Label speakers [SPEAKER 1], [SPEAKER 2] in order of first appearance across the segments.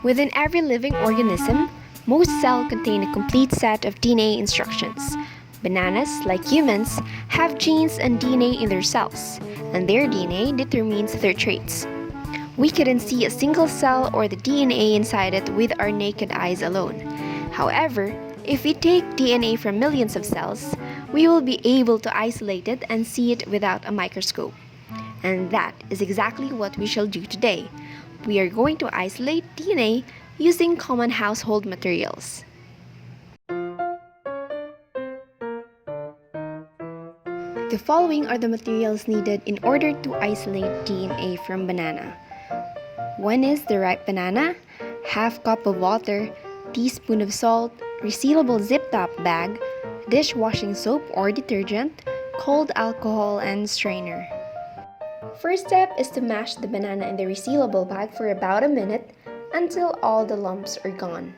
[SPEAKER 1] Within every living organism, most cells contain a complete set of DNA instructions. Bananas, like humans, have genes and DNA in their cells, and their DNA determines their traits. We couldn't see a single cell or the DNA inside it with our naked eyes alone. However, if we take DNA from millions of cells, we will be able to isolate it and see it without a microscope. And that is exactly what we shall do today. We are going to isolate DNA using common household materials. The following are the materials needed in order to isolate DNA from banana. One is the ripe banana, half cup of water, teaspoon of salt, resealable zip-top bag, dishwashing soap or detergent, cold alcohol, and strainer. First step is to mash the banana in the resealable bag for about a minute until all the lumps are gone.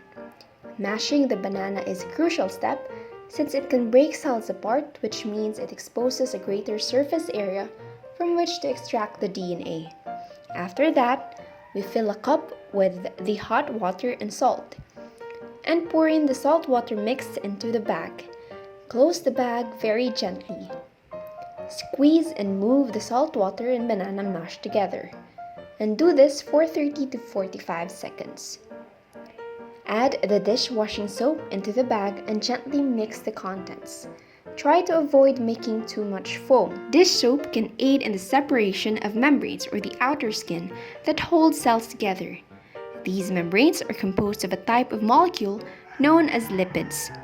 [SPEAKER 1] Mashing the banana is a crucial step since it can break cells apart, which means it exposes a greater surface area from which to extract the DNA. After that, we fill a cup with the hot water and salt and pour in the salt water mix into the bag. Close the bag very gently. Squeeze and move the salt water and banana mash together, and do this for 30 to 45 seconds. Add the dishwashing soap into the bag and gently mix the contents. Try to avoid making too much foam. Dish soap can aid in the separation of membranes or the outer skin that holds cells together. These membranes are composed of a type of molecule known as lipids.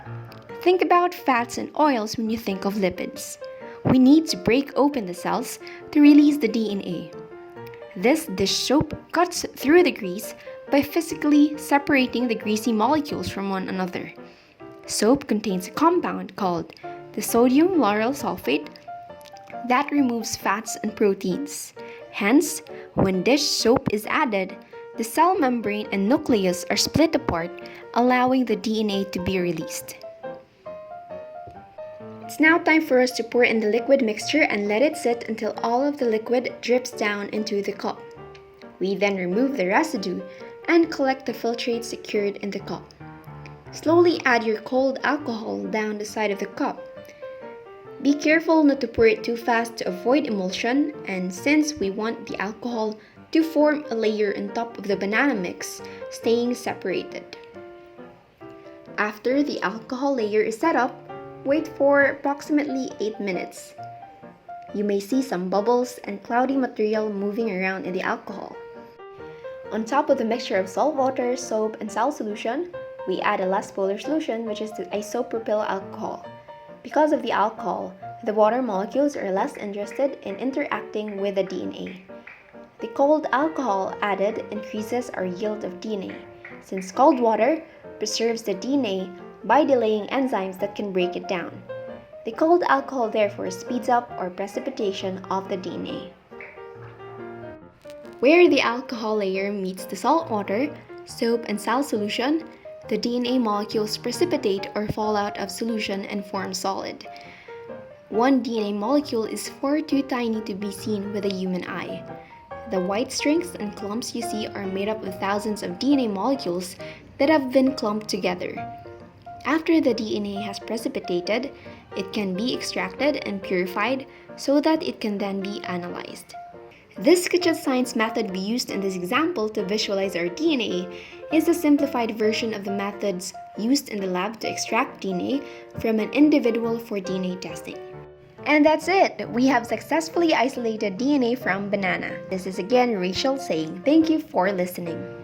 [SPEAKER 1] Think about fats and oils when you think of lipids. We need to break open the cells to release the DNA. This dish soap cuts through the grease by physically separating the greasy molecules from one another. Soap contains a compound called the sodium lauryl sulfate that removes fats and proteins. Hence, when dish soap is added, the cell membrane and nucleus are split apart, allowing the DNA to be released. It's now time for us to pour in the liquid mixture and let it sit until all of the liquid drips down into the cup. We then remove the residue and collect the filtrate secured in the cup. Slowly add your cold alcohol down the side of the cup. Be careful not to pour it too fast to avoid emulsion, and since we want the alcohol to form a layer on top of the banana mix, staying separated. After the alcohol layer is set up, wait for approximately 8 minutes. You may see some bubbles and cloudy material moving around in the alcohol. On top of the mixture of salt water, soap, and sal solution, we add a less polar solution, which is the isopropyl alcohol. Because of the alcohol, the water molecules are less interested in interacting with the DNA. The cold alcohol added increases our yield of DNA, since cold water preserves the DNA by delaying enzymes that can break it down. The cold alcohol therefore speeds up our precipitation of the DNA. Where the alcohol layer meets the salt water, soap, and sal solution, the DNA molecules precipitate or fall out of solution and form solid. One DNA molecule is far too tiny to be seen with a human eye. The white strings and clumps you see are made up of thousands of DNA molecules that have been clumped together. After the DNA has precipitated, it can be extracted and purified so that it can then be analyzed. This kitchen science method we used in this example to visualize our DNA is a simplified version of the methods used in the lab to extract DNA from an individual for DNA testing. And that's it! We have successfully isolated DNA from banana. This is again Rachel saying thank you for listening.